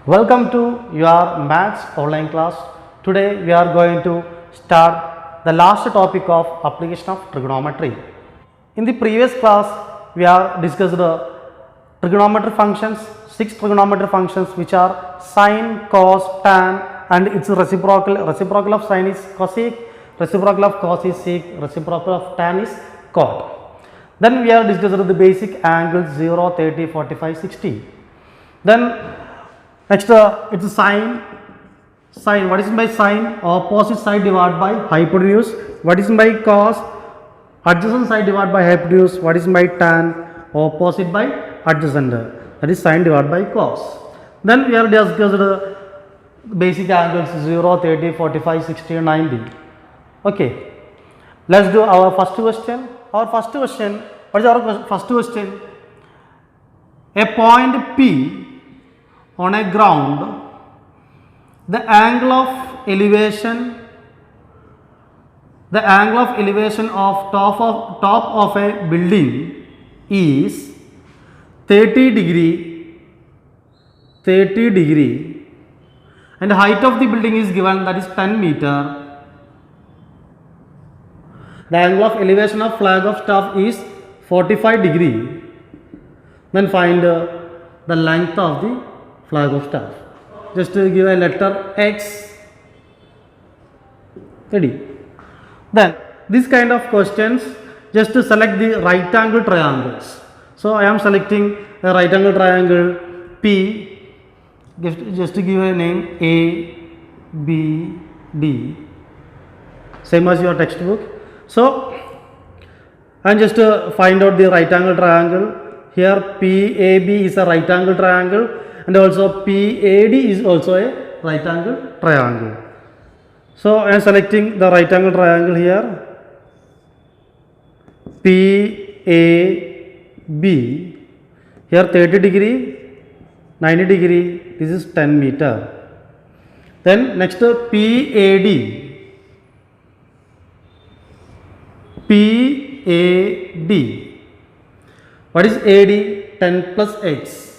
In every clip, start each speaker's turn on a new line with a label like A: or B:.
A: Welcome to your maths online class. Today we are going to start the last topic of application of trigonometry. In the previous class we have discussed the trigonometry functions, 6 trigonometry functions which are sine, cos, tan and its reciprocal of sine is cosec, reciprocal of cos is sec, reciprocal of tan is cot. Then we have discussed the basic angles 0, 30, 45, 60. Then next it's sine. What is by sine? Opposite side divided by hypotenuse. What is by cos? Adjacent side divided by hypotenuse. What is by tan? Opposite by adjacent. That is sine divided by cos. Then we have discussed basic angles 0, 30, 45, 60, 90. Okay. Let's do our first question. Our first question, what is our first question? A point P on a ground, the angle of elevation of top of a building is 30 degree and the height of the building is given, that is 10 meter. The angle of elevation of flag of staff is 45 degree. Then find the length of the flag of staff. Just to give a letter X. Ready? Then this kind of questions, just to select the right angle triangles. So I am selecting a right angle triangle P. Just to give a name A, B, D. Same as your textbook. So and just to find out the right angle triangle. Here PAB is a right angle triangle and also PAD is also a right angle triangle. So I am selecting the right angle triangle here. PAB, here 30 degree, 90 degree, this is 10 meter. Then next PAD. What is AD? 10 plus X.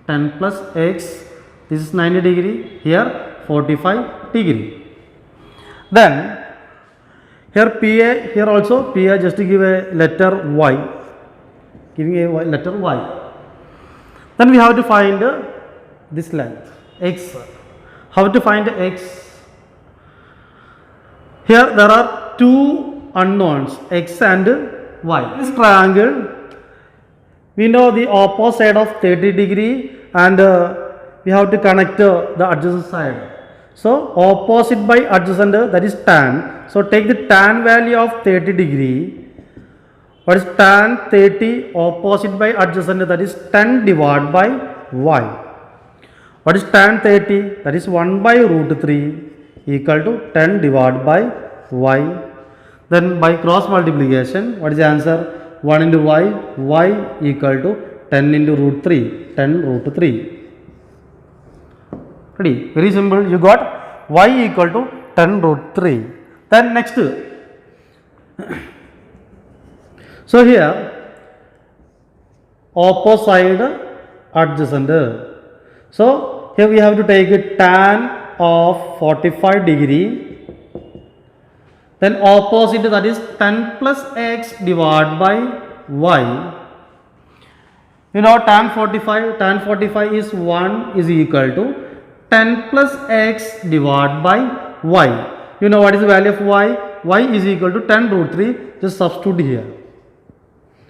A: 10 plus X, this is 90 degree, here 45 degree. Then here PA, here also PA, just to give a letter Y, giving a letter Y. Then we have to find this length X. How to find X? Here there are two unknowns, X and Y. This triangle, we know the opposite side of 30 degree and we have to connect the adjacent side. So opposite by adjacent, that is tan. So take the tan value of 30 degree. What is tan 30 opposite by adjacent? That is 10 divided by Y. What is tan 30? That is 1 by root 3 equal to 10 divided by Y. Then by cross multiplication, what is the answer? 1 into Y equal to 10 into root 3, 10 root 3. Ready? Very simple. You got Y equal to 10 root 3. Then next. So here, opposite side adjacent. So here we have to take a tan of 45 degree. Then opposite, that is 10 plus X divided by Y. You know tan 45 is 1 is equal to 10 plus X divided by Y. You know what is the value of Y? Y is equal to 10 root 3. Just substitute here.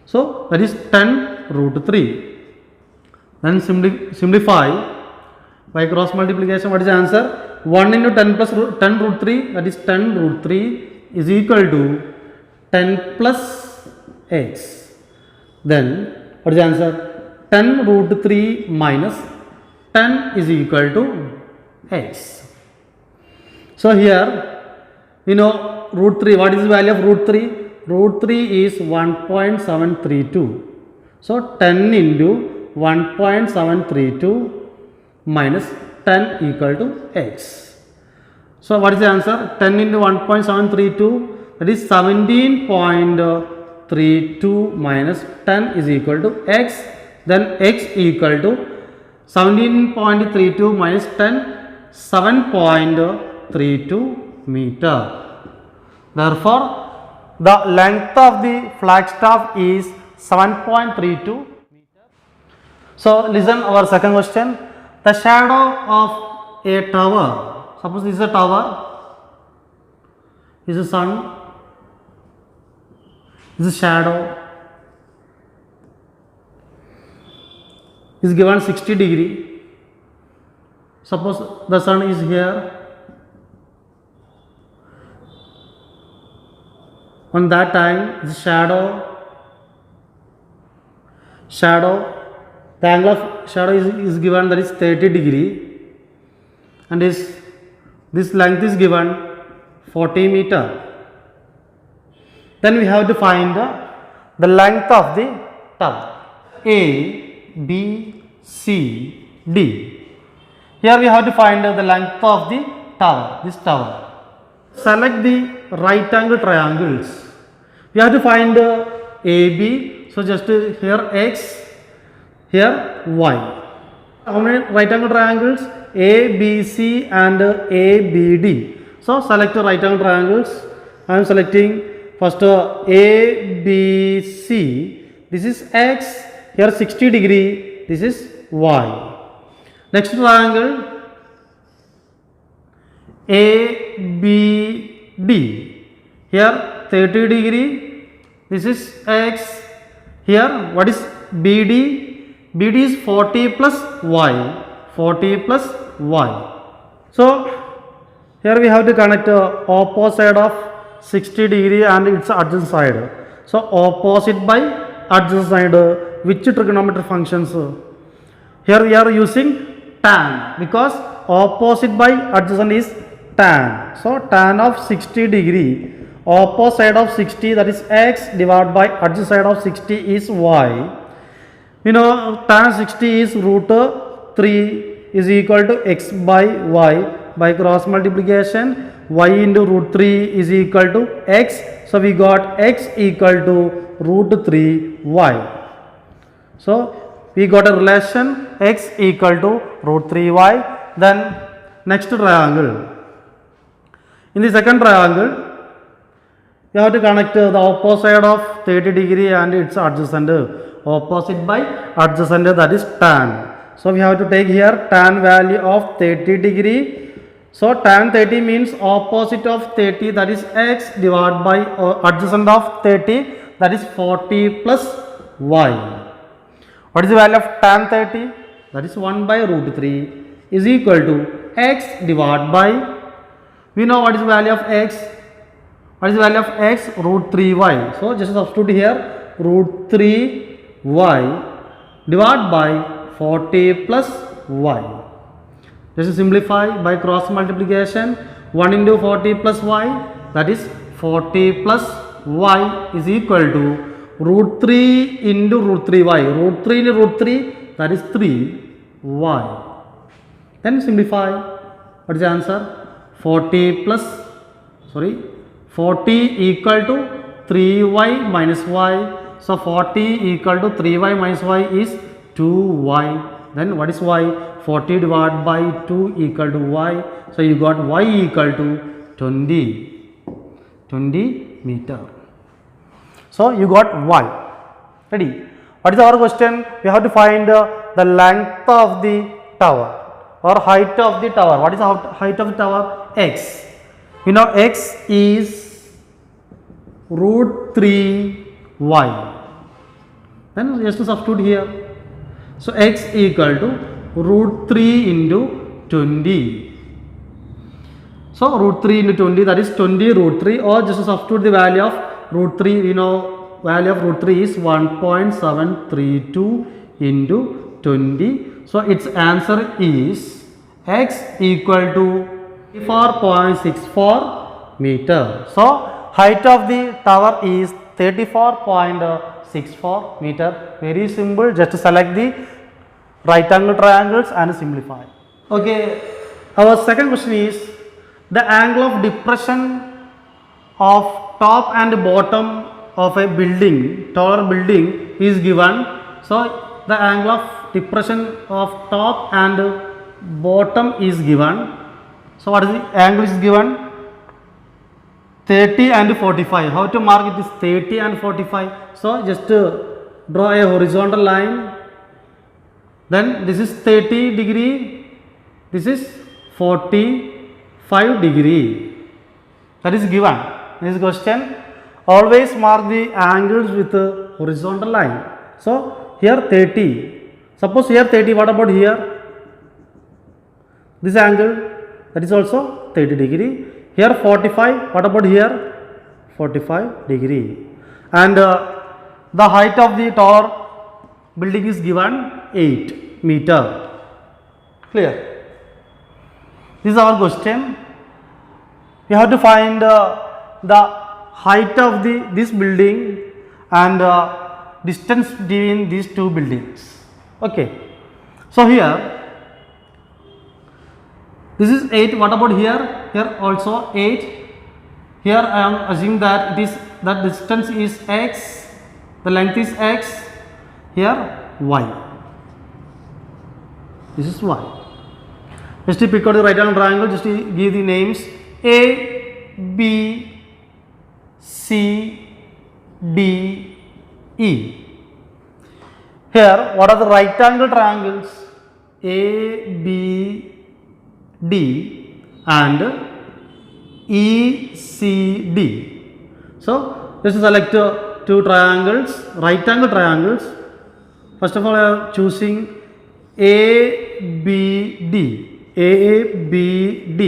A: So that is 10 root 3. Then simplify by cross multiplication. What is the answer? 1 into 10 plus 10 root 3, that is 10 root 3 is equal to 10 plus X. Then what is the answer? 10 root 3 minus 10 is equal to X. So here, you know root 3, what is the value of root 3? Root 3 is 1.732. So 10 into 1.732 minus 10 equal to X. So what is the answer? 10 into 1.732, that is 17.32 minus 10 is equal to X. Then X equal to 17.32 minus 10, 7.32 meter. Therefore, the length of the flagstaff is 7.32 meter. So, listen our second question. The shadow of a tower, suppose this is a tower, this is sun, this is shadow, is given 60 degree. Suppose the sun is here, on that time the shadow, the angle of shadow is given, that is 30 degree, and this length is given 40 meter. Then we have to find the length of the tower. A, B, C, D. Here we have to find the length of the tower, this tower. Select the right angle triangles. We have to find AB. So just here X, here Y. How many right angle triangles? A, B, C and A, B, D. So select the right angle triangles. I am selecting first A, B, C. This is X. Here 60 degree, this is Y. Next triangle ABD. Here 30 degree, this is X. Here what is BD? BD is 40 plus Y. 40 plus Y. So here we have to connect opposite side of 60 degree and its adjacent side. So opposite by adjacent side. Which trigonometric functions? Here we are using tan, because opposite by adjacent is tan. So tan of 60 degree, opposite side of 60, that is X, divided by adjacent side of 60 is Y. You know tan 60 is root 3 is equal to X by Y. By cross multiplication, Y into root 3 is equal to X. So we got X equal to root 3Y. So we got a relation X equal to root 3Y. Then next triangle. In the second triangle, you have to connect the opposite side of 30 degree and its adjacent. Opposite by adjacent, that is tan. So we have to take here tan value of 30 degree. So tan 30 means opposite of 30, that is X, divided by adjacent of 30, that is 40 plus Y. What is the value of tan 30? That is 1 by root 3 is equal to X divided by, we know what is the value of X. What is the value of X? Root 3Y. So just substitute here root 3Y divided by 40 plus Y. Just simplify by cross multiplication. 1 into 40 plus Y, that is 40 plus Y is equal to root 3 into root 3y. Root 3 into root 3, that is 3y. Then simplify. What is the answer? 40 equal to 3y minus y. So 40 equal to 3y minus y is 2y. Then what is y? 40 divided by 2 equal to y. So you got y equal to 20 meter. So you got y. Ready? What is our question? We have to find the length of the tower or height of the tower. What is the height of the tower? X. You know x is root 3y. Then just to substitute here. So x equal to root 3 into 20. So root 3 into 20, that is 20 root 3, or just to substitute the value of root 3, we know value of root 3 is 1.732 into 20. So its answer is x equal to 34.64 meter. So height of the tower is 34.64 meter. Very simple. Just select the right angle triangles and simplify. Okay. Our second question is the angle of depression of top and bottom of a building, taller building is given. So the angle of depression of top and bottom is given. So what is the angle is given? 30 and 45. How to mark it is 30 and 45? So just draw a horizontal line. Then this is 30 degree. This is 45 degree. That is given. This question. Always mark the angles with a horizontal line. So here 30. Suppose here 30. What about here? This angle, that is also 30 degree. Here 45. What about here? 45 degree. And the height of the tower building is given 8 meter. Clear? This is our question. We have to find the height of this building and distance between these two buildings. Okay. So here this is 8. What about here? Here also 8. Here I am assuming that that distance is x, the length is x. Here y. This is y. Just to pick out the right angle triangle, just to give the names A, B, C, D, E. Here, what are the right angle triangles? A, B, D and E, C, D. So, just select two triangles, right angle triangles. First of all, I am choosing A, B, D. A, B, D.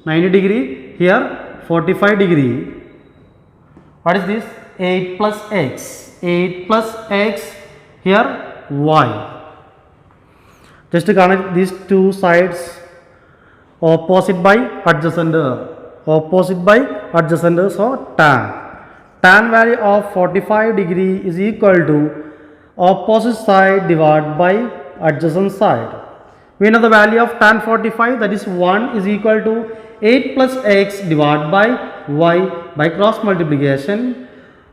A: 90 degree. Here 45 degree. What is this? 8 plus x. 8 plus x. Here y. Just to connect these two sides, opposite by adjacent. Opposite by adjacent. So tan. Tan value of 45 degree is equal to opposite side divided by adjacent side. We know the value of tan 45, that is 1 is equal to 8 plus x divided by y by cross multiplication.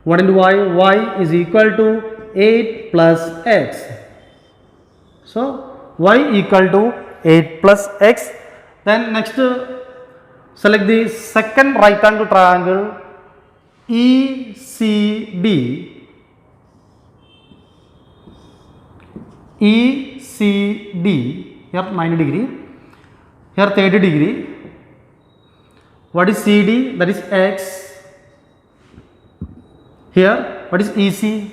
A: 1 into y is equal to 8 plus x. So y equal to 8 plus x. Then next select the second right angle triangle ECD. ECD. Here 90 degree, here 30 degree. What is CD? That is x. Here, what is EC?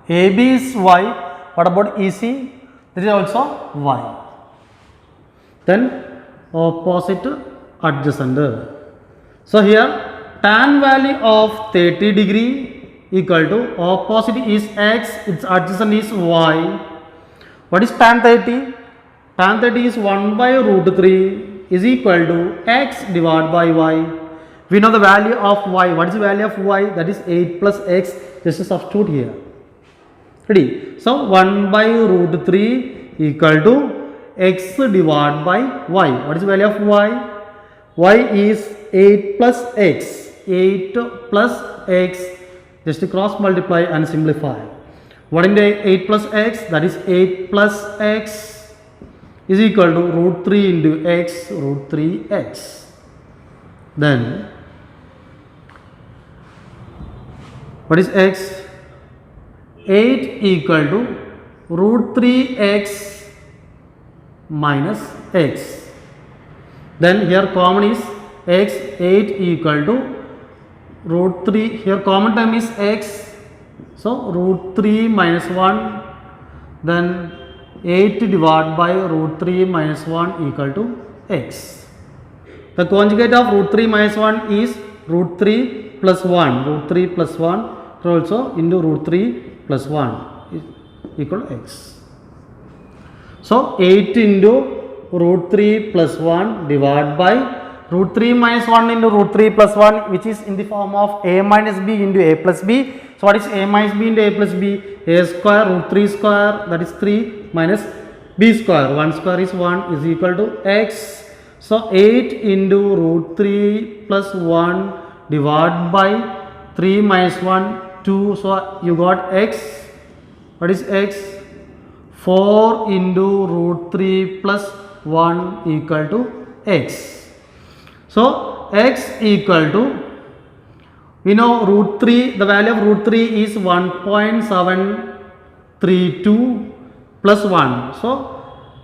A: AB is y. What about EC? This is also y. Then opposite adjacent. So here tan value of 30 degree equal to opposite is x, its adjacent is y. What is tan 30? Tan 30 is 1 by root 3 is equal to x divided by y. We know the value of y. What is the value of y? That is 8 plus x. Just to substitute here. Ready? So 1 by root 3 equal to x divided by y. What is the value of y? Y is 8 plus x. 8 plus x. Just to cross multiply and simplify. What in the 8 plus x? That is 8 plus x is equal to root 3 into x, root 3x. Then what is x? 8 equal to root 3x minus x. Then here common is x. 8 equal to root 3. Here common term is x. So root 3 minus 1. Then 8 divided by root 3 minus 1 equal to x. The conjugate of root 3 minus 1 is root 3 plus 1. Root 3 plus 1 also into root 3 plus 1 is equal to x. So 8 into root 3 plus 1 divided by root 3 minus 1 into root 3 plus 1, which is in the form of a minus b into a plus b. So what is a minus b into a plus b? A square root 3 square, that is 3 minus b square. 1 square is 1 is equal to x. So 8 into root 3 plus 1 divided by 3 minus 1, 2. So you got x. What is x? 4 into root 3 plus 1 equal to x. So x equal to, we know root 3, the value of root 3 is 1.732 plus 1. So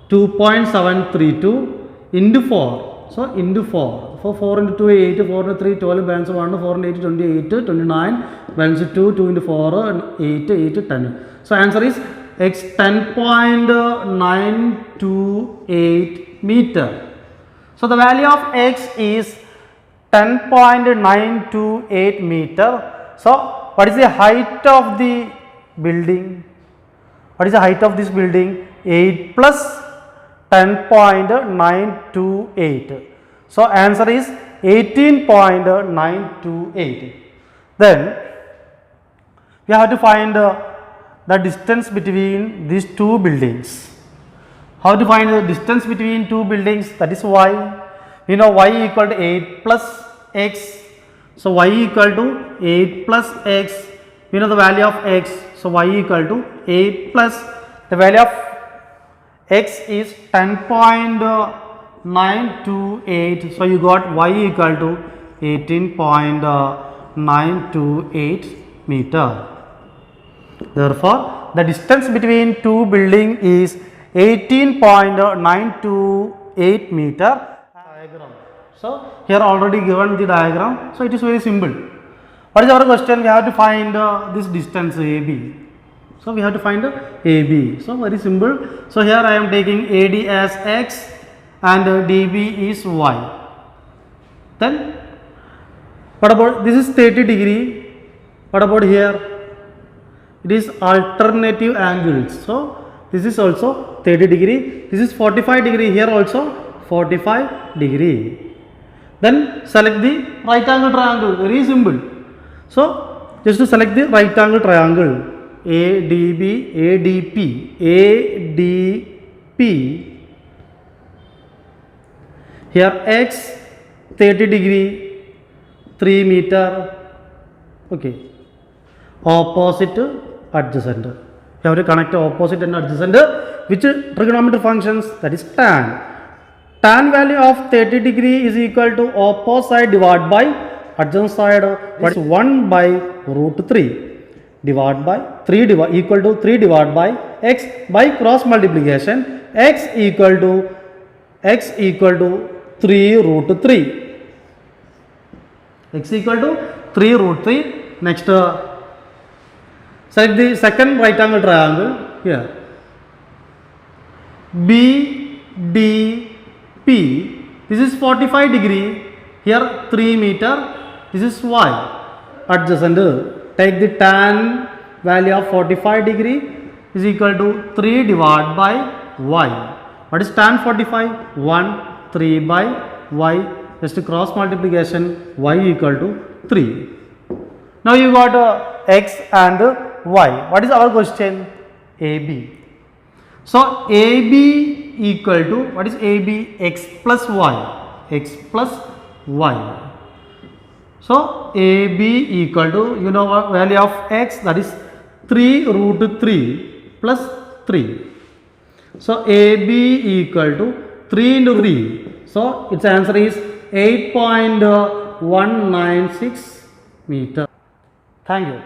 A: 2.732 into 4. So into 4. So 4 into 2 8, 4 into 3 12, balance 1, 4 into 8 28, 29, balance 2, 2 into 4 8, 8 10. So answer is x 10.928 meter. So the value of x is 10.928 meter. So what is the height of the building? What is the height of this building? 8 plus 10.928. So answer is 18.928. Then we have to find the distance between these two buildings. How to find the distance between two buildings? That is y. We know y equal to 8 plus x. So y equal to 8 plus x. We know the value of x. So y equal to 8 plus the value of x is 10.928. So you got y equal to 18.928 meter. Therefore the distance between two buildings is 18.928 meter. Diagram. So here already given the diagram. So it is very simple. What is our question? We have to find this distance AB. So we have to find AB. So very simple. So here I am taking AD as x and DB is y. Then what about this is 30 degree? What about here? It is alternative angles. So this is also 30 degree. This is 45 degree. Here also 45 degree. Then select the right angle triangle. Very simple. So just to select the right angle triangle. ADB, ADP, ADP. Here x 30 degree, 3 meter. Okay. Opposite, adjacent. You have to connect opposite and adjacent. Which trigonometric functions? That is tan. Tan value of 30 degree is equal to opposite side divided by adjacent side. What is 1 by root 3 divided by 3 equal to 3 divided by x by cross multiplication. X equal to 3 root 3. X equal to 3 root 3. Next select the second right angle triangle here. BDP. This is 45 degree. Here 3 meter. This is y. Adjacent. Take the tan value of 45 degree is equal to 3 divided by y. What is tan 45? 1, 3 by y. Just cross multiplication, y equal to 3. Now you got x and y. What is our question? AB. So AB equal to, what is AB? X plus y. X plus y. So AB equal to, you know what value of x, that is 3 root 3 plus 3. So AB equal to 3 into 3. So its answer is 8.196 meter. Thank you.